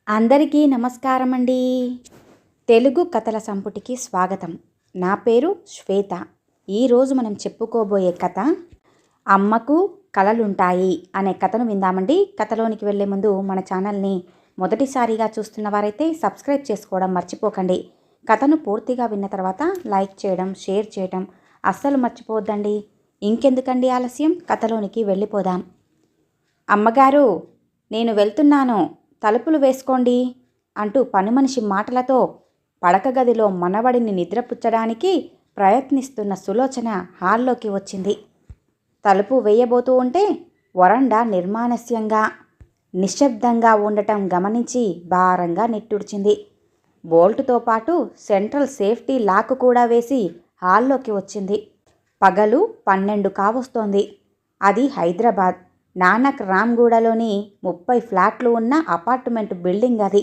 అందరికీ నమస్కారం అండి. తెలుగు కథల సంపుటికి స్వాగతం. నా పేరు శ్వేత. ఈరోజు మనం చెప్పుకోబోయే కథ అమ్మకు కలలుంటాయి అనే కథను విందామండి. కథలోనికి వెళ్ళే ముందు మన ఛానల్ని మొదటిసారిగా చూస్తున్న వారైతే సబ్స్క్రైబ్ చేసుకోవడం మర్చిపోకండి. కథను పూర్తిగా విన్న తర్వాత లైక్ చేయడం, షేర్ చేయడం అస్సలు మర్చిపోవద్దండి. ఇంకెందుకండి ఆలస్యం, కథలోనికి వెళ్ళిపోదాం. అమ్మగారు, నేను వెళ్తున్నాను, తలుపులు వేసుకోండి అంటూ పనిమనిషి మాటలతో పడక గదిలో మనవడిని నిద్రపుచ్చడానికి ప్రయత్నిస్తున్న సులోచన హాల్లోకి వచ్చింది. తలుపు వేయబోతూ ఉంటే వరండా నిర్మానుష్యంగా నిశ్శబ్దంగా ఉండటం గమనించి భారంగా నిట్టూర్చింది. బోల్టుతో పాటు సెంట్రల్ సేఫ్టీ లాక్ కూడా వేసి హాల్లోకి వచ్చింది. పగలు 12 కావస్తోంది. అది హైదరాబాద్ నానక్ రామ్గూడలోని 30 ఫ్లాట్లు ఉన్న అపార్ట్మెంట్ బిల్డింగ్ అది.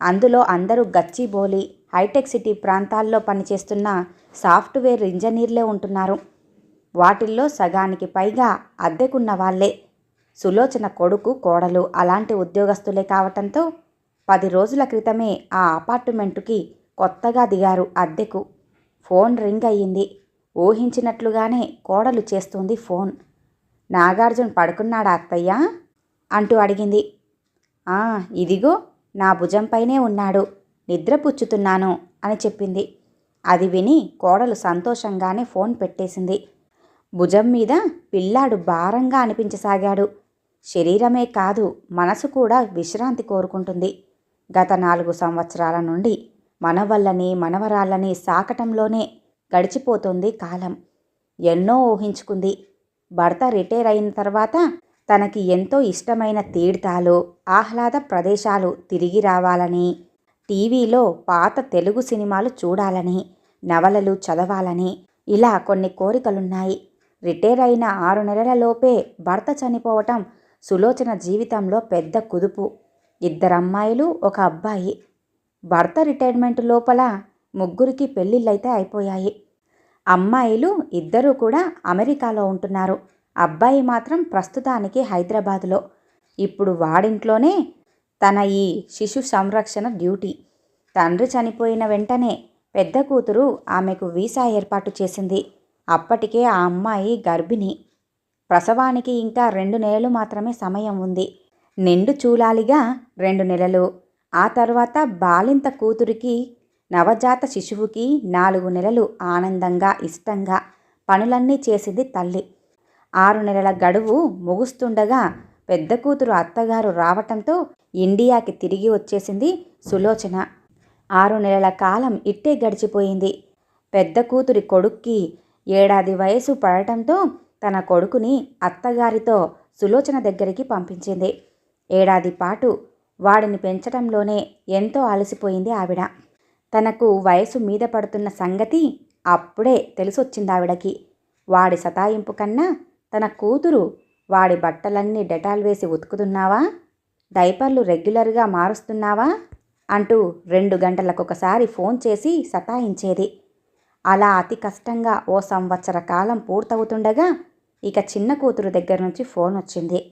అందులో అందరూ గచ్చిబౌలి, హైటెక్ సిటీ ప్రాంతాల్లో పనిచేస్తున్న సాఫ్ట్వేర్ ఇంజనీర్లే ఉంటున్నారు. వాటిల్లో సగానికి పైగా అద్దెకున్న వాళ్లే. సులోచన కొడుకు, కోడలు అలాంటి ఉద్యోగస్తులే కావటంతో 10 రోజుల క్రితమే ఆ అపార్ట్మెంటుకి కొత్తగా దిగారు అద్దెకు. ఫోన్ రింగ్ అయ్యింది. ఊహించినట్లుగానే కోడలు చేస్తుంది ఫోన్. నాగార్జున్ పడుకున్నాడా అత్తయ్య అంటూ అడిగింది. ఇదిగో నా భుజంపైనే ఉన్నాడు, నిద్రపుచ్చుతున్నాను అని చెప్పింది. అది విని కోడలు సంతోషంగానే ఫోన్ పెట్టేసింది. భుజం మీద పిల్లాడు భారంగా అనిపించసాగాడు. శరీరమే కాదు, మనసు కూడా విశ్రాంతి కోరుకుంటుంది. గత 4 సంవత్సరాల నుండి మనవళ్ళని మనవరాళ్ళని సాకటంలోనే గడిచిపోతుంది కాలం. ఎన్నో ఊహించుకుంది. భర్త రిటైర్ అయిన తర్వాత తనకి ఎంతో ఇష్టమైన తీర్థాలు, ఆహ్లాద ప్రదేశాలు తిరిగి రావాలని, టీవీలో పాత తెలుగు సినిమాలు చూడాలని, నవలలు చదవాలని, ఇలా కొన్ని కోరికలున్నాయి. రిటైర్ అయిన 6 నెలల లోపే భర్త చనిపోవటం సులోచన జీవితంలో పెద్ద కుదుపు. 2 అమ్మాయిలు, 1 అబ్బాయి. భర్త రిటైర్మెంట్ లోపల 3కి పెళ్ళిళ్ళైతే అయిపోయాయి. అమ్మాయిలు 2 కూడా అమెరికాలో ఉంటున్నారు. అబ్బాయి మాత్రం ప్రస్తుతానికి హైదరాబాదులో. ఇప్పుడు వాడింట్లోనే తన ఈ శిశు సంరక్షణ డ్యూటీ. తండ్రి చనిపోయిన వెంటనే పెద్ద కూతురు ఆమెకు వీసా ఏర్పాటు చేసింది. అప్పటికే ఆ అమ్మాయి గర్భిణి. ప్రసవానికి ఇంకా 2 నెలలు మాత్రమే సమయం ఉంది. నిండు చూలాలిగా 2 నెలలు. ఆ తర్వాత బాలింత కూతురికి, నవజాత శిశువుకి 4 నెలలు ఆనందంగా ఇష్టంగా పనులన్నీ చేసింది తల్లి. 6 నెలల గడువు ముగుస్తుండగా పెద్ద కూతురు అత్తగారు రావటంతో ఇండియాకి తిరిగి వచ్చేసింది సులోచన. 6 నెలల కాలం ఇట్టే గడిచిపోయింది. పెద్ద కూతురి కొడుక్కి 1 ఏడాది వయసు పడటంతో తన కొడుకుని అత్తగారితో సులోచన దగ్గరికి పంపించింది. 1 ఏడాది పాటు వాడిని పెంచడంలోనే ఎంతో అలసిపోయింది ఆవిడ. తనకు వయసు మీద పడుతున్న సంగతి అప్పుడే తెలిసొచ్చిందావిడకి. వాడి సతాయింపు కన్నా తన కూతురు వాడి బట్టలన్నీ డెటాల్ వేసి ఉతుకుతున్నావా, డైపర్లు రెగ్యులర్గా మారుస్తున్నావా అంటూ 2 గంటలకొకసారి ఫోన్ చేసి సతాయించేది. అలా అతి కష్టంగా 1 సంవత్సర కాలం పూర్తవుతుండగా ఇక చిన్న కూతురు దగ్గర నుంచి ఫోన్ వచ్చింది.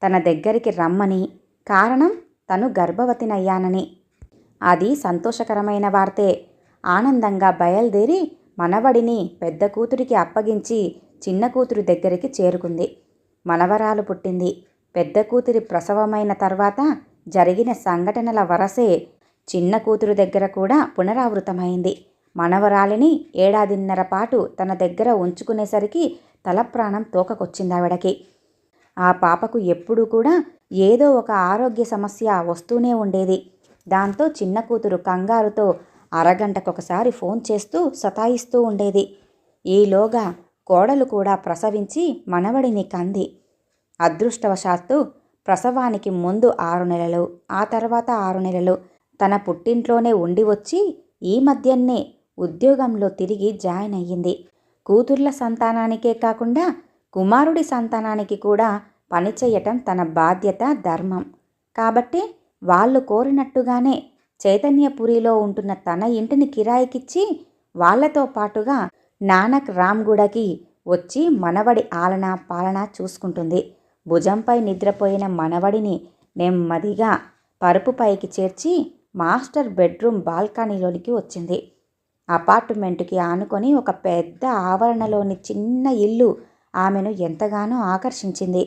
తన దగ్గరికి రమ్మని, కారణం తను గర్భవతినయ్యానని. అది సంతోషకరమైన వార్తే. ఆనందంగా బయలుదేరి మనవడిని పెద్ద కూతురికి అప్పగించి చిన్న కూతురి దగ్గరికి చేరుకుంది. మనవరాలు పుట్టింది. పెద్ద కూతురి ప్రసవమైన తర్వాత జరిగిన సంఘటనల వరసే చిన్న కూతురు దగ్గర కూడా పునరావృతమైంది. మనవరాలిని 1.5 ఏడాదిన్నర పాటు తన దగ్గర ఉంచుకునేసరికి తలప్రాణం తోకకొచ్చిందావిడకి. ఆ పాపకు ఎప్పుడూ కూడా ఏదో ఒక ఆరోగ్య సమస్య వస్తూనే ఉండేది. దాంతో చిన్న కూతురు కంగారుతో అరగంటకొకసారి ఫోన్ చేస్తూ సతాయిస్తూ ఉండేది. ఈలోగా కోడలు కూడా ప్రసవించి మనవడిని కంది. అదృష్టవశాత్తు ప్రసవానికి ముందు 6 నెలలు, ఆ తర్వాత 6 నెలలు తన పుట్టింట్లోనే ఉండి వచ్చి ఈ మధ్యనే ఉద్యోగంలో తిరిగి జాయిన్ అయ్యింది. కూతుర్ల సంతానానికే కాకుండా కుమారుడి సంతానానికి కూడా పనిచేయటం తన బాధ్యత, ధర్మం. కాబట్టి వాళ్ళు కోరినట్టుగానే చైతన్యపురిలో ఉంటున్న తన ఇంటిని కిరాయికిచ్చి వాళ్లతో పాటుగా నానక్ రామ్గూడకి వచ్చి మనవడి ఆలన పాలన చూసుకుంటుంది. భుజంపై నిద్రపోయిన మనవడిని నెమ్మదిగా పరుపు పైకి చేర్చి మాస్టర్ బెడ్రూమ్ బాల్కనీలోనికి వచ్చింది. అపార్ట్మెంటుకి ఆనుకొని ఒక పెద్ద ఆవరణలోని చిన్న ఇల్లు ఆమెను ఎంతగానో ఆకర్షించింది.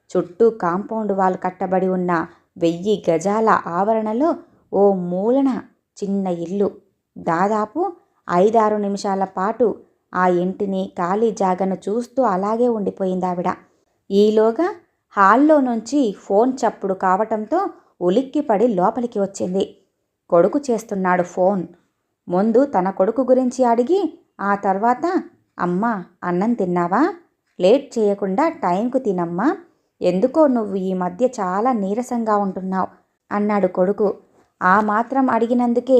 చుట్టూ కాంపౌండ్ వాల్ కట్టబడి ఉన్న 1000 గజాల ఆవరణలో ఓ మూలన చిన్న ఇల్లు. దాదాపు 5-6 నిమిషాల పాటు ఆ ఇంటిని, ఖాళీ జాగను చూస్తూ అలాగే ఉండిపోయిందావిడ. ఈలోగా హాల్లో నుంచి ఫోన్ చప్పుడు కావటంతో ఉలిక్కిపడి లోపలికి వచ్చింది. కొడుకు చేస్తున్నాడు ఫోన్. ముందు తన కొడుకు గురించి అడిగి ఆ తర్వాత, అమ్మా అన్నం తిన్నావా? లేట్ చేయకుండా టైంకు తినమ్మా. ఎందుకో నువ్వు ఈ మధ్య చాలా నీరసంగా ఉంటున్నావు అన్నాడు కొడుకు. ఆ మాత్రం అడిగినందుకే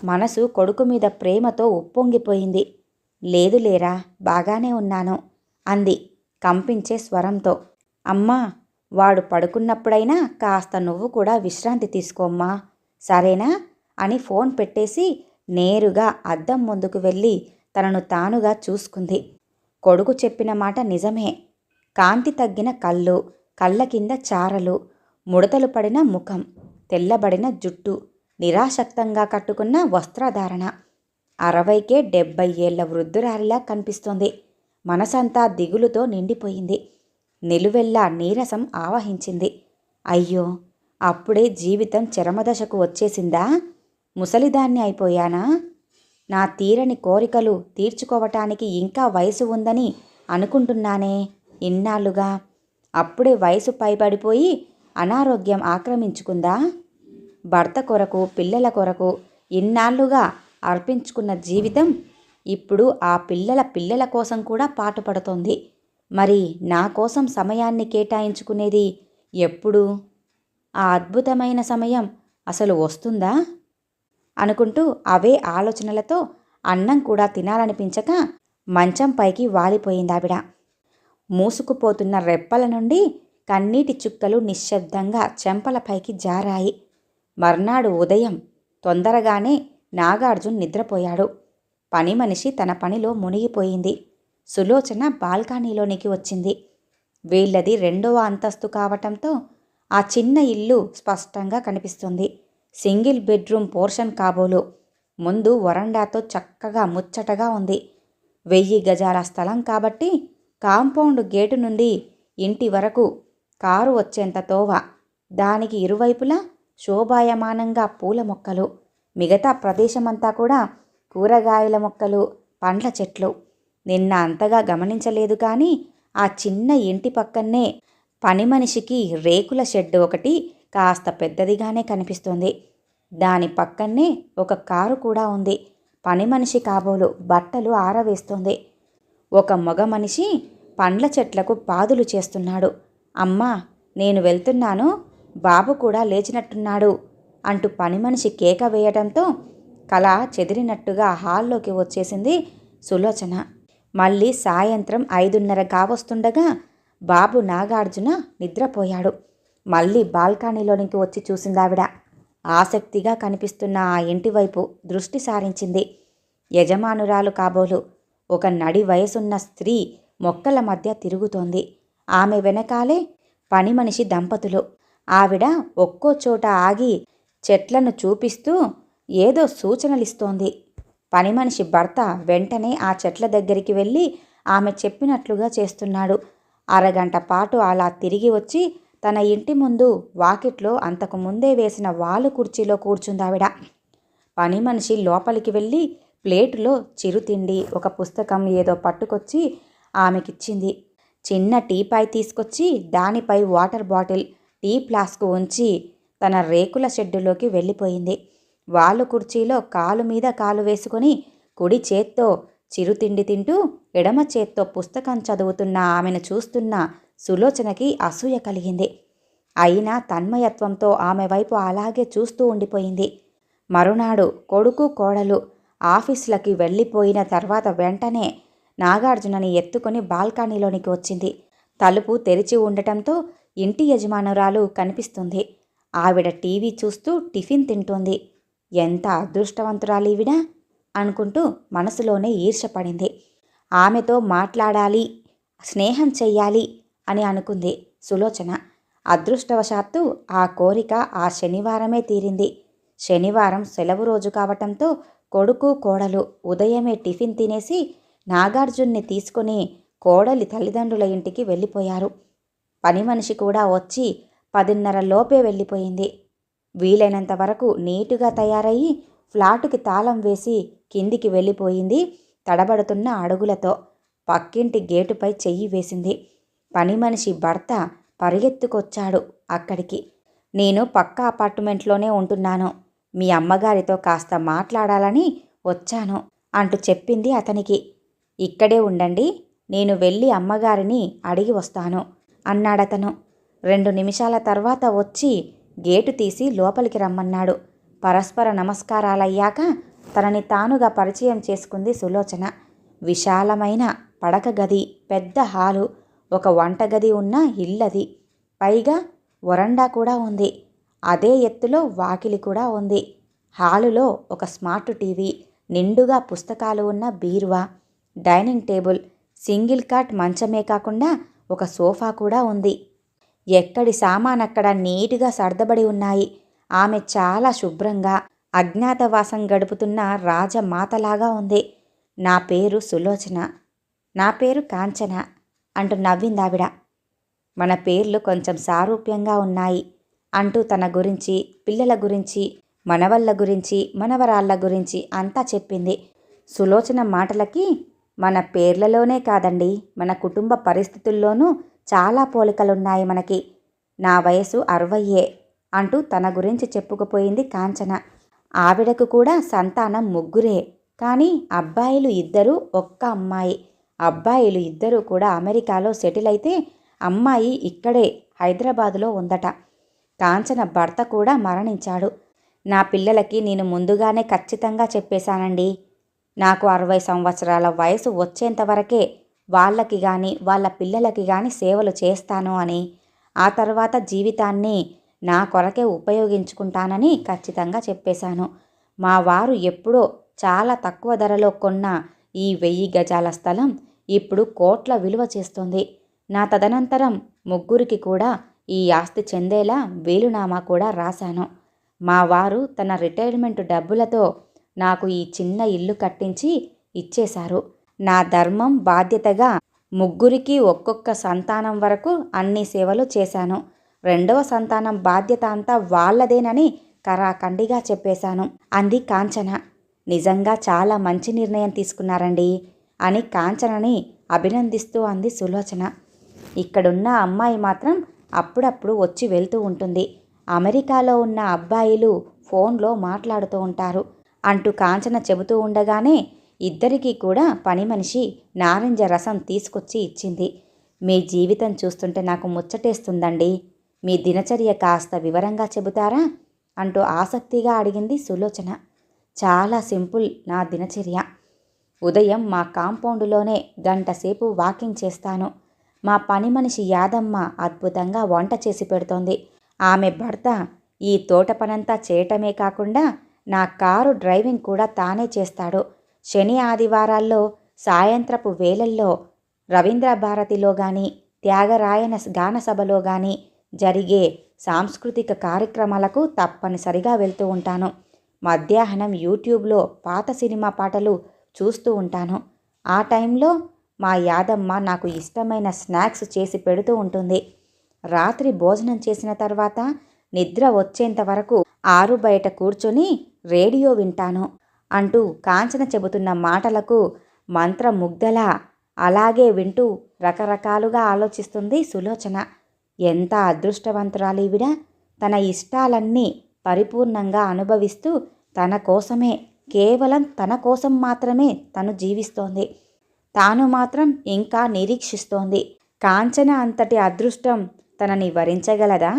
మనసు కొడుకు మీద ప్రేమతో ఉప్పొంగిపోయింది. లేదులేరా, బాగానే ఉన్నాను అంది కంపించే స్వరంతో. అమ్మా, వాడు పడుకున్నప్పుడైనా కాస్త నువ్వు కూడా విశ్రాంతి తీసుకోమ్మా, సరేనా అని ఫోన్ పెట్టేసి నేరుగా అద్దం ముందుకు వెళ్ళి తనను తానుగా చూసుకుంది. కొడుకు చెప్పిన మాట నిజమే. కాంతి తగ్గిన కళ్ళు, కళ్ళ కింద చారలు, ముడతలు పడిన ముఖం, తెల్లబడిన జుట్టు, నిరాసక్తంగా కట్టుకున్న వస్త్రధారణ. 60కే 70 ఏళ్ల వృద్ధురాలిలా కనిపిస్తోంది. మనసంతా దిగులుతో నిండిపోయింది. నిలువెల్లా నీరసం ఆవహించింది. అయ్యో, అప్పుడే జీవితం చరమదశకు వచ్చేసిందా? ముసలిదాన్ని అయిపోయానా? నా తీరని కోరికలు తీర్చుకోవటానికి ఇంకా వయసు ఉందని అనుకుంటున్నానే ఇన్నాళ్ళుగా. అప్పుడే వయసు పైబడిపోయి అనారోగ్యం ఆక్రమించుకుందా? భర్త కొరకు, పిల్లల కొరకు ఇన్నాళ్ళుగా అర్పించుకున్న జీవితం ఇప్పుడు ఆ పిల్లల కోసం కూడా పాటుపడుతోంది. మరి నా కోసం సమయాన్ని కేటాయించుకునేది ఎప్పుడు? ఆ అద్భుతమైన సమయం అసలు వస్తుందా అనుకుంటూ అవే ఆలోచనలతో అన్నం కూడా తినాలనిపించక మంచం పైకి వాలిపోయిందావిడ. మూసుకుపోతున్న రెప్పల నుండి కన్నీటి చుక్కలు నిశ్శబ్దంగా చెంపలపైకి జారాయి. మర్నాడు ఉదయం తొందరగానే నాగార్జున్ నిద్రపోయాడు. పని మనిషి తన పనిలో మునిగిపోయింది. సులోచన బాల్కనీలోనికి వచ్చింది. వీళ్ళది 2వ అంతస్తు కావటంతో ఆ చిన్న ఇల్లు స్పష్టంగా కనిపిస్తుంది. సింగిల్ బెడ్రూమ్ పోర్షన్ కాబోలు. ముందు వరండాతో చక్కగా ముచ్చటగా ఉంది. 1000 గజాల స్థలం కాబట్టి కాంపౌండ్ గేటు నుండి ఇంటి వరకు కారు వచ్చేంత తోవ. దానికి ఇరువైపులా శోభాయమానంగా పూల మొక్కలు, మిగతా ప్రదేశమంతా కూడా కూరగాయల మొక్కలు, పండ్ల చెట్లు. నిన్న అంతగా గమనించలేదు కానీ ఆ చిన్న ఇంటి పక్కనే పని మనిషికి రేకుల షెడ్ ఒకటి కాస్త పెద్దదిగానే కనిపిస్తుంది. దాని పక్కనే ఒక కారు కూడా ఉంది. పని మనిషి కాబోలు బట్టలు ఆరవేస్తోంది. ఒక మగ మనిషి పండ్ల చెట్లకు పాదులు చేస్తున్నాడు. అమ్మా, నేను వెళ్తున్నాను, బాబు కూడా లేచినట్టున్నాడు అంటూ పని మనిషి కేక వేయడంతో కళ చెదిరినట్టుగా హాల్లోకి వచ్చేసింది సులోచన. మళ్ళీ సాయంత్రం 5:30 కావస్తుండగా బాబు నాగార్జున నిద్రపోయాడు. మళ్ళీ బాల్కనీలోనికి వచ్చి చూసిందావిడ. ఆసక్తిగా కనిపిస్తున్న ఆ ఇంటి వైపు దృష్టి సారించింది. యజమానురాలు కాబోలు ఒక నడి వయసున్న స్త్రీ మొక్కల మధ్య తిరుగుతోంది. ఆమె వెనకాలే పని మనిషి దంపతులు. ఆవిడ ఒక్కో చోట ఆగి చెట్లను చూపిస్తూ ఏదో సూచనలిస్తోంది. పని మనిషి భర్త వెంటనే ఆ చెట్ల దగ్గరికి వెళ్ళి ఆమె చెప్పినట్లుగా చేస్తున్నాడు. అరగంట పాటు అలా తిరిగి వచ్చి తన ఇంటి ముందు వాకిట్లో అంతకు ముందే వేసిన వాలు కుర్చీలో కూర్చుందావిడ. పని మనిషి లోపలికి వెళ్ళి ప్లేటులో చిరుతిండి, ఒక పుస్తకం ఏదో పట్టుకొచ్చి ఆమెకిచ్చింది. చిన్న టీపాయ్ తీసుకొచ్చి దానిపై వాటర్ బాటిల్, టీ ఫ్లాస్క్ ఉంచి తన రేకుల షెడ్డులోకి వెళ్ళిపోయింది. వాలు కుర్చీలో కాలు మీద కాలు వేసుకొని కుడి చేత్తో చిరుతిండి తింటూ ఎడమ చేత్తో పుస్తకం చదువుతున్న ఆమెను చూస్తున్న సులోచనకి అసూయ కలిగింది. అయినా తన్మయత్వంతో ఆమె వైపు అలాగే చూస్తూ ఉండిపోయింది. మరునాడు కొడుకు కోడలు ఆఫీసులకి వెళ్ళిపోయిన తర్వాత వెంటనే నాగార్జునని ఎత్తుకొని బాల్కనీలోనికి వచ్చింది. తలుపు తెరిచి ఉండటంతో ఇంటి యజమానురాలు కనిపిస్తుంది. ఆవిడ టీవీ చూస్తూ టిఫిన్ తింటోంది. ఎంత అదృష్టవంతురాలీవిడ అనుకుంటూ మనసులోనే ఈర్షపడింది. ఆమెతో మాట్లాడాలి, స్నేహం చెయ్యాలి అని అనుకుంది సులోచన. అదృష్టవశాత్తు ఆ కోరిక ఆ శనివారమే తీరింది. శనివారం సెలవు రోజు కావటంతో కొడుకు కోడలు ఉదయమే టిఫిన్ తినేసి నాగార్జున్ని తీసుకుని కోడలి తల్లిదండ్రుల ఇంటికి వెళ్ళిపోయారు. పని మనిషి కూడా వచ్చి 10:30 లోపే వెళ్ళిపోయింది. వీలైనంత వరకు నీటుగా తయారయ్యి ఫ్లాటుకి తాళం వేసి కిందికి వెళ్ళిపోయింది తడబడుతున్న అడుగులతో. పక్కింటి గేటుపై చెయ్యి వేసింది. పని మనిషి భర్త పరిగెత్తుకొచ్చాడు అక్కడికి. నేను పక్క అపార్ట్మెంట్లోనే ఉంటున్నాను, మీ అమ్మగారితో కాస్త మాట్లాడాలని వచ్చాను అంటూ చెప్పింది అతనికి. ఇక్కడే ఉండండి, నేను వెళ్ళి అమ్మగారిని అడిగి వస్తాను అన్నాడతను. 2 నిమిషాల తర్వాత వచ్చి గేటు తీసి లోపలికి రమ్మన్నాడు. పరస్పర నమస్కారాలయ్యాక తనని తానుగా పరిచయం చేసుకుంది సులోచన. విశాలమైన పడక గది, పెద్ద హాలు, ఒక వంటగది ఉన్న ఇల్లది. పైగా వరండా కూడా ఉంది. అదే ఎత్తులో వాకిలి కూడా ఉంది. హాలులో ఒక స్మార్ట్ టీవీ, నిండుగా పుస్తకాలు ఉన్న బీరువా, డైనింగ్ టేబుల్, సింగిల్ కాట్ మంచమే కాకుండా ఒక సోఫా కూడా ఉంది. ఎక్కడి సామానక్కడ నీటుగా సర్దబడి ఉన్నాయి. ఆమె చాలా శుభ్రంగా అజ్ఞాతవాసం గడుపుతున్న రాజమాతలాగా ఉంది. నా పేరు సులోచన, నా పేరు కాంచన అంటూ నవ్విందావిడ. మన పేర్లు కొంచెం సారూప్యంగా ఉన్నాయి అంటూ తన గురించి, పిల్లల గురించి, మనవళ్ళ గురించి, మనవరాళ్ల గురించి అంతా చెప్పింది. సులోచన మాటలకి మన పేర్లలోనే కాదండి, మన కుటుంబ పరిస్థితుల్లోనూ చాలా పోలికలున్నాయి మనకి. నా వయసు 60 అంటూ తన గురించి చెప్పుకుపోయింది కాంచన. ఆవిడకు కూడా సంతానం 3, కానీ అబ్బాయిలు 2, ఒక్క అమ్మాయి. అబ్బాయిలు 2 కూడా అమెరికాలో సెటిల్ అయితే అమ్మాయి ఇక్కడే హైదరాబాదులో ఉందట. కాంచన భర్త కూడా మరణించాడు. నా పిల్లలకి నేను ముందుగానే ఖచ్చితంగా చెప్పేశానండి. నాకు 60 సంవత్సరాల వయసు వచ్చేంతవరకే వాళ్ళకి కానీ వాళ్ళ పిల్లలకి కానీ సేవలు చేస్తాను అని. ఆ తర్వాత జీవితాన్ని నా కొరకే ఉపయోగించుకుంటానని ఖచ్చితంగా చెప్పేశాను. మా వారు ఎప్పుడో చాలా తక్కువ ధరలో కొన్న ఈ 1000 గజాల స్థలం ఇప్పుడు కోట్ల విలువ చేస్తుంది. నా తదనంతరం 3కి కూడా ఈ ఆస్తి చెందేలా వేలునామా కూడా రాశాను. మా వారు తన రిటైర్మెంట్ డబ్బులతో నాకు ఈ చిన్న ఇల్లు కట్టించి ఇచ్చేశారు. నా ధర్మం, బాధ్యతగా 3కి ఒక్కొక్క సంతానం వరకు అన్ని సేవలు చేశాను. 2వ సంతానం బాధ్యత అంతా వాళ్ళదేనని కరాఖండిగా చెప్పేశాను అంది కాంచన. నిజంగా చాలా మంచి నిర్ణయం తీసుకున్నారండి అని కాంచనని అభినందిస్తూ అంది సులోచన. ఇక్కడున్న అమ్మాయి మాత్రం అప్పుడప్పుడు వచ్చి వెళ్తూ ఉంటుంది. అమెరికాలో ఉన్న అబ్బాయిలు ఫోన్లో మాట్లాడుతూ ఉంటారు అంటూ కాంచన చెబుతూ ఉండగానే ఇద్దరికీ కూడా పని మనిషి నారింజ రసం తీసుకొచ్చి ఇచ్చింది. మీ జీవితం చూస్తుంటే నాకు ముచ్చటేస్తుందండి, మీ దినచర్య కాస్త వివరంగా చెబుతారా అంటూ ఆసక్తిగా అడిగింది సులోచన. చాలా సింపుల్ నా దినచర్య. ఉదయం మా కాంపౌండ్లోనే 1 గంట సేపు వాకింగ్ చేస్తాను. మా పని మనిషి యాదమ్మ అద్భుతంగా వంట చేసి పెడుతోంది. ఆమె భర్త ఈ తోట పనంతా చేయటమే కాకుండా నా కారు డ్రైవింగ్ కూడా తానే చేస్తాడు. శని ఆదివారాల్లో సాయంత్రపు వేళల్లో రవీంద్ర భారతిలో కానీ, త్యాగరాయన గాన సభలో కానీ జరిగే సాంస్కృతిక కార్యక్రమాలకు తప్పనిసరిగా వెళ్తూ ఉంటాను. మధ్యాహ్నం యూట్యూబ్లో పాత సినిమా పాటలు చూస్తూ ఉంటాను. ఆ టైంలో మా యాదమ్మ నాకు ఇష్టమైన స్నాక్స్ చేసి పెడుతూ ఉంటుంది. రాత్రి భోజనం చేసిన తర్వాత నిద్ర వచ్చేంత వరకు ఆరు బయట కూర్చొని రేడియో వింటాను అంటూ కాంచన చెబుతున్న మాటలకు మంత్రముగ్ధలా అలాగే వింటూ రకరకాలుగా ఆలోచిస్తుంది సులోచన. ఎంత అదృష్టవంతురాలీవిడ! తన ఇష్టాలన్నీ పరిపూర్ణంగా అనుభవిస్తూ తన కోసమే, కేవలం తన కోసం మాత్రమే తను జీవిస్తోంది. తాను మాత్రం ఇంకా నిరీక్షిస్తోంది. కాంచన అంతటి అదృష్టం తనని వరించగలదా?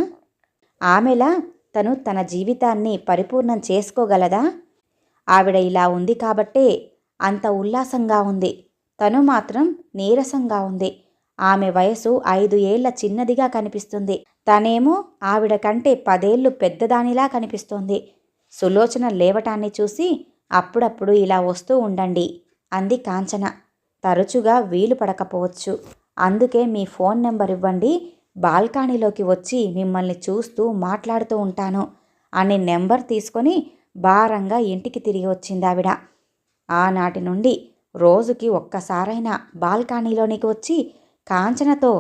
ఆమెలా తను తన జీవితాన్ని పరిపూర్ణం చేసుకోగలదా? ఆవిడ ఇలా ఉంది కాబట్టే అంత ఉల్లాసంగా ఉంది. తను మాత్రం నీరసంగా ఉంది. ఆమె వయసు 5 ఏళ్ల చిన్నదిగా కనిపిస్తుంది. తనేమో ఆవిడ కంటే 10 ఏళ్ళు పెద్దదానిలా కనిపిస్తోంది. సులోచన లేవటాన్ని చూసి అప్పుడప్పుడు ఇలా వస్తూ ఉండండి అంది కాంచన. తరచుగా వీలు పడకపోవచ్చు, అందుకే మీ ఫోన్ నెంబర్ ఇవ్వండి, బాల్కనీలోకి వచ్చి మిమ్మల్ని చూస్తూ మాట్లాడుతూ ఉంటాను అని నెంబర్ తీసుకొని భారంగా ఇంటికి తిరిగి వచ్చింది ఆవిడ. ఆనాటి నుండి రోజుకి ఒక్కసారైనా బాల్కనీలోనికి వచ్చి కాంచనతో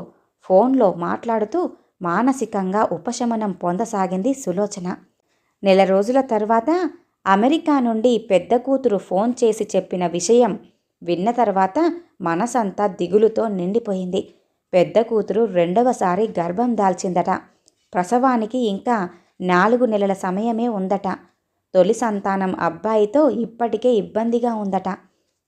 ఫోన్లో మాట్లాడుతూ మానసికంగా ఉపశమనం పొందసాగింది సులోచన. నెల రోజుల తర్వాత అమెరికా నుండి పెద్ద కూతురు ఫోన్ చేసి చెప్పిన విషయం విన్న తర్వాత మనసంతా దిగులుతో నిండిపోయింది. పెద్ద కూతురు రెండవసారి గర్భం దాల్చిందట. ప్రసవానికి ఇంకా 4 నెలల సమయమే ఉందట. తొలి సంతానం అబ్బాయితో ఇప్పటికే ఇబ్బందిగా ఉందట.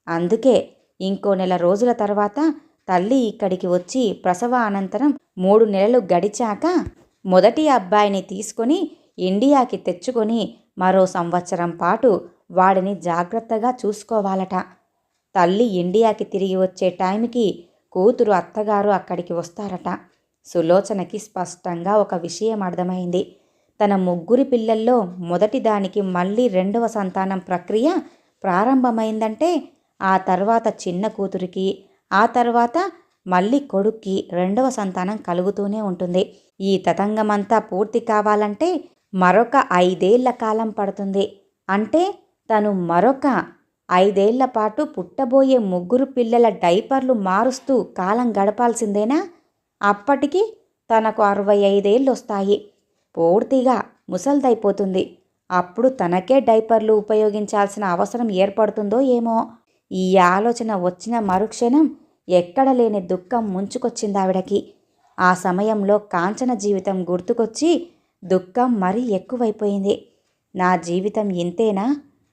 అందుకే ఇంకో నెల రోజుల తర్వాత తల్లి ఇక్కడికి వచ్చి ప్రసవ అనంతరం 3 నెలలు గడిచాక మొదటి అబ్బాయిని తీసుకొని ఇండియాకి తెచ్చుకొని మరో సంవత్సరం పాటు వాడిని జాగ్రత్తగా చూసుకోవాలట. తల్లి ఇండియాకి తిరిగి వచ్చే టైంకి కూతురు అత్తగారు అక్కడికి వస్తారట. సులోచనకి స్పష్టంగా ఒక విషయం అర్థమైంది. తన 3 పిల్లల్లో మొదటి దానికి మళ్ళీ రెండవ సంతానం ప్రక్రియ ప్రారంభమైందంటే ఆ తర్వాత చిన్న కూతురికి, ఆ తర్వాత మళ్ళీ కొడుక్కి రెండవ సంతానం కలుగుతూనే ఉంటుంది. ఈ తతంగమంతా పూర్తి కావాలంటే మరొక 5 ఏళ్ల కాలం పడుతుంది. అంటే తను మరొక 5 ఏళ్ల పాటు పుట్టబోయే 3 పిల్లల డైపర్లు మారుస్తూ కాలం గడపాల్సిందేనా? అప్పటికి తనకు 65 ఏళ్ళు వస్తాయి. పూర్తిగా ముసల్దైపోతుంది. అప్పుడు తనకే డైపర్లు ఉపయోగించాల్సిన అవసరం ఏర్పడుతుందో ఏమో. ఈ ఆలోచన వచ్చిన మరుక్షణం ఎక్కడ లేని దుఃఖం ముంచుకొచ్చిందావిడకి. ఆ సమయంలో కాంచన జీవితం గుర్తుకొచ్చి దుఃఖం మరీ ఎక్కువైపోయింది. నా జీవితం ఇంతేనా?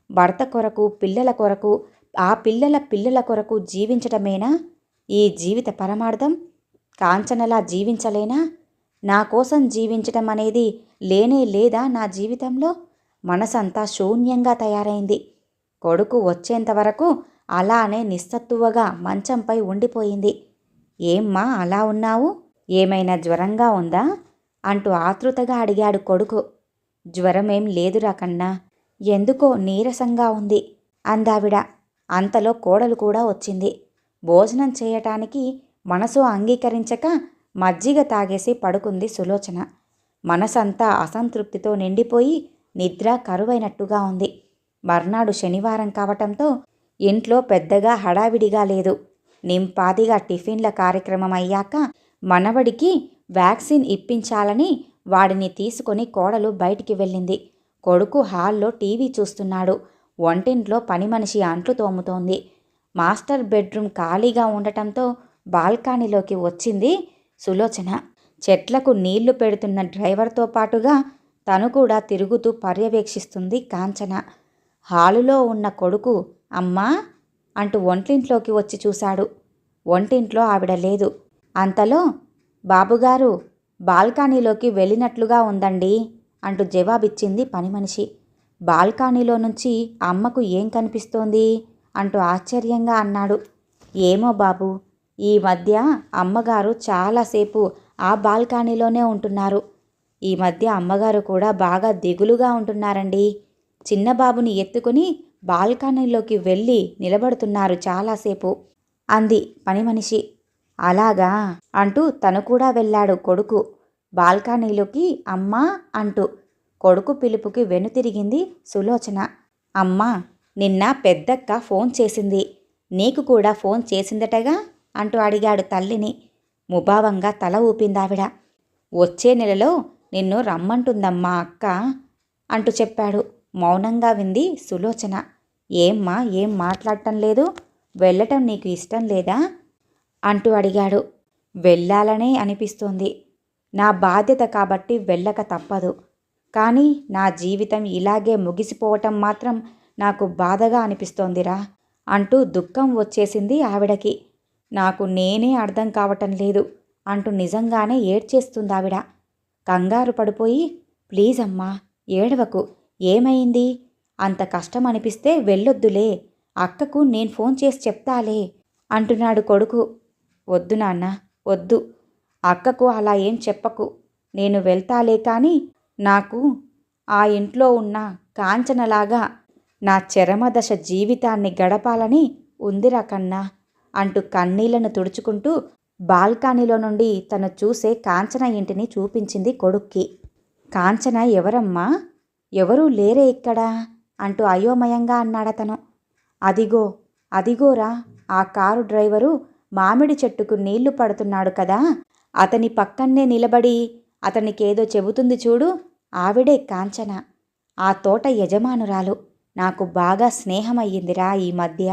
భర్త కొరకు, పిల్లల కొరకు, ఆ పిల్లల పిల్లల కొరకు జీవించటమేనా ఈ జీవిత పరమార్థం? కాంచనలా జీవించలేనా? నా కోసం జీవించటం అనేది లేనే లేదా నా జీవితంలో? మనసంతా శూన్యంగా తయారైంది. కొడుకు వచ్చేంతవరకు అలానే నిస్సత్తువగా మంచంపై ఉండిపోయింది. ఏమ్మా అలా ఉన్నావు? ఏమైనా జ్వరంగా ఉందా అంటూ ఆతృతగా అడిగాడు కొడుకు. జ్వరమేం లేదురా కన్నా, ఎందుకో నీరసంగా ఉంది అందావిడ. అంతలో కోడలు కూడా వచ్చింది. భోజనం చేయటానికి మనసు అంగీకరించక మజ్జిగ తాగేసి పడుకుంది సులోచన. మనసంతా అసంతృప్తితో నిండిపోయి నిద్ర కరువైనట్టుగా ఉంది. మర్నాడు శనివారం కావటంతో ఇంట్లో పెద్దగా హడావిడిగా లేదు. నింపాదిగా టిఫిన్ల కార్యక్రమం అయ్యాక మనవడికి వ్యాక్సిన్ ఇప్పించాలని వాడిని తీసుకొని కోడలు బయటికి వెళ్ళింది. కొడుకు హాల్లో టీవీ చూస్తున్నాడు. వంటింట్లో పని మనిషి అంట్లు తోముతోంది. మాస్టర్ బెడ్రూమ్ ఖాళీగా ఉండటంతో బాల్కనీలోకి వచ్చింది సులోచన. చెట్లకు నీళ్లు పెడుతున్న డ్రైవర్తో పాటుగా తను కూడా తిరుగుతూ పర్యవేక్షిస్తుంది కాంచన. హాలులో ఉన్న కొడుకు అమ్మా అంటూ వంటింట్లోకి వచ్చి చూశాడు. వంటింట్లో ఆవిడ లేదు. అంతలో బాబుగారు బాల్కనీలోకి వెళ్ళినట్లుగా ఉందండి అంటూ జవాబిచ్చింది పని మనిషి. బాల్కనీలో నుంచి అమ్మకు ఏం కనిపిస్తోంది అంటూ ఆశ్చర్యంగా అన్నాడు. ఏమో బాబు, ఈ మధ్య అమ్మగారు చాలాసేపు ఆ బాల్కనీలోనే ఉంటున్నారు. ఈ మధ్య అమ్మగారు కూడా బాగా దిగులుగా ఉంటున్నారండి. చిన్నబాబుని ఎత్తుకుని బాల్కనీలోకి వెళ్ళి నిలబడుతున్నారు చాలాసేపు అంది పని మనిషి. అలాగా అంటూ తను కూడా వెళ్ళాడు కొడుకు బాల్కనీలోకి. అమ్మా అంటూ కొడుకు పిలుపుకి వెనుతిరిగింది సులోచన. అమ్మా, నిన్న పెద్దక్క ఫోన్ చేసింది. నీకు కూడా ఫోన్ చేసిందటగా అంటూ అడిగాడు తల్లిని. ముభావంగా తల ఊపిందావిడ. వచ్చే నెలలో నిన్ను రమ్మంటుందమ్మా అక్క అంటూ చెప్పాడు. మౌనంగా వింది సులోచన. ఏమ్మా, ఏం మాట్లాడటం లేదు? వెళ్ళటం నీకు ఇష్టం లేదా అంటూ అడిగాడు. వెళ్ళాలనే అనిపిస్తోంది. నా బాధ్యత కాబట్టి వెళ్ళక తప్పదు. కానీ నా జీవితం ఇలాగే ముగిసిపోవటం మాత్రం నాకు బాధగా అనిపిస్తోందిరా అంటూ దుఃఖం వచ్చేసింది ఆవిడకి. నాకు నేనే అర్థం కావటం లేదు అంటూ నిజంగానే ఏడ్చేస్తుందావిడ. కంగారు పడిపోయి, ప్లీజ్ అమ్మా ఏడవకు, ఏమైంది? అంత కష్టం అనిపిస్తే వెళ్ళొద్దులే, అక్కకు నేను ఫోన్ చేసి చెప్తాలే అంటున్నాడు కొడుకు. వద్దు నాన్న, వద్దు. అక్కకు అలా ఏం చెప్పకు. నేను వెళ్తాలే కానీ నాకు ఆ ఇంట్లో ఉన్న కాంచనలాగా నా చరమదశ జీవితాన్ని గడపాలని ఉందిరా కన్నా అంటూ కన్నీళ్లను తుడుచుకుంటూ బాల్కనీలో నుండి తను చూసే కాంచన ఇంటిని చూపించింది కొడుక్కి. కాంచన ఎవరమ్మా? ఎవరూ లేరే ఇక్కడ అంటూ అయోమయంగా అన్నాడతను. అదిగో అదిగోరా, ఆ కారు డ్రైవరు మామిడి చెట్టుకు నీళ్లు పడుతున్నాడు కదా, అతని పక్కన్నే నిలబడి అతనికేదో చెబుతుంది చూడు, ఆవిడే కాంచన. ఆ తోట యజమానురాలు. నాకు బాగా స్నేహమయ్యిందిరా ఈ మధ్య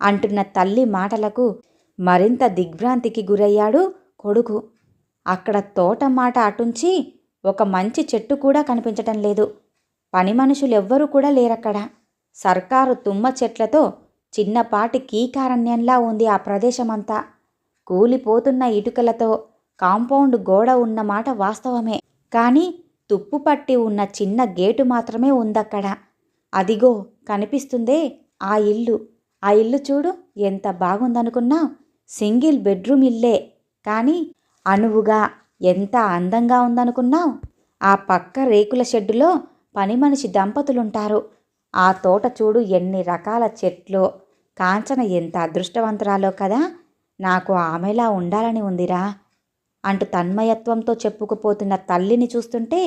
అంటున్న తల్లి మాటలకు మరింత దిగ్భ్రాంతికి గురయ్యాడు కొడుకు. అక్కడ తోట మాట అటుంచి ఒక మంచి చెట్టు కూడా కనిపించటం లేదు. పని మనుషులెవ్వరూ కూడా లేరక్కడ. సర్కారు తుమ్మ చెట్లతో చిన్నపాటి కీకారణ్యంలా ఉంది ఆ ప్రదేశమంతా. కూలిపోతున్న ఇటుకలతో కాంపౌండ్ గోడ ఉన్నమాట వాస్తవమే. కానీ తుప్పుపట్టి ఉన్న చిన్న గేటు మాత్రమే ఉందక్కడ. అదిగో కనిపిస్తుందే ఆ ఇల్లు. ఆ ఇల్లు చూడు ఎంత బాగుందనుకున్నావు. సింగిల్ బెడ్రూమ్ ఇల్లే, కానీ అనువుగా ఎంత అందంగా ఉందనుకున్నావు. ఆ పక్క రేకుల షెడ్డులో పని మనిషి దంపతులుంటారు. ఆ తోట చూడు ఎన్ని రకాల చెట్లు. కాంచన ఎంత అదృష్టవంతురాలో కదా, నాకు ఆమెలా ఉండాలని ఉందిరా అంటూ తన్మయత్వంతో చెప్పుకుపోతున్న తల్లిని చూస్తుంటే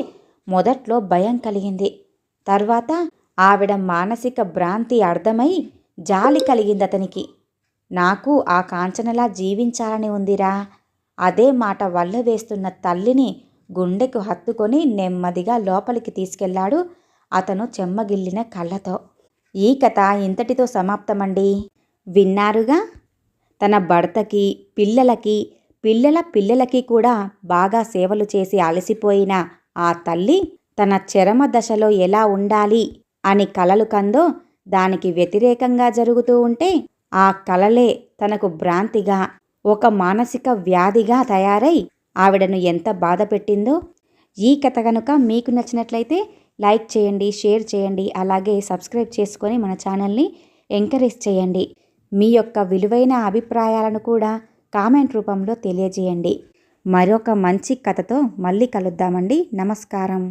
మొదట్లో భయం కలిగింది. తర్వాత ఆవిడ మానసిక భ్రాంతి అర్థమై జాలి కలిగిందతనికి. నాకు ఆ కాంచనలా జీవించాలని ఉందిరా. అదే మాట వల్ల వేస్తున్న తల్లిని గుండెకు హత్తుకొని నెమ్మదిగా లోపలికి తీసుకెళ్లాడు అతను చెమ్మగిల్లిన కళ్ళతో. ఈ కథ ఇంతటితో సమాప్తమండి. విన్నారుగా. తన భర్తకి, పిల్లలకి, పిల్లల పిల్లలకి కూడా బాగా సేవలు చేసి అలసిపోయిన ఆ తల్లి తన చరమ దశలో ఎలా ఉండాలి అని కలలు కందో దానికి వ్యతిరేకంగా జరుగుతూ ఉంటే ఆ కలలే తనకు భ్రాంతిగా, ఒక మానసిక వ్యాధిగా తయారై ఆవిడను ఎంత బాధ పెట్టిందో. ఈ కథ కనుక మీకు నచ్చినట్లయితే లైక్ చేయండి, షేర్ చేయండి, అలాగే సబ్స్క్రైబ్ చేసుకొని మన ఛానల్ని ఎంకరేజ్ చేయండి. మీ యొక్క విలువైన అభిప్రాయాలను కూడా కామెంట్ రూపంలో తెలియజేయండి. మరొక మంచి కథతో మళ్ళీ కలుద్దామండి. నమస్కారం.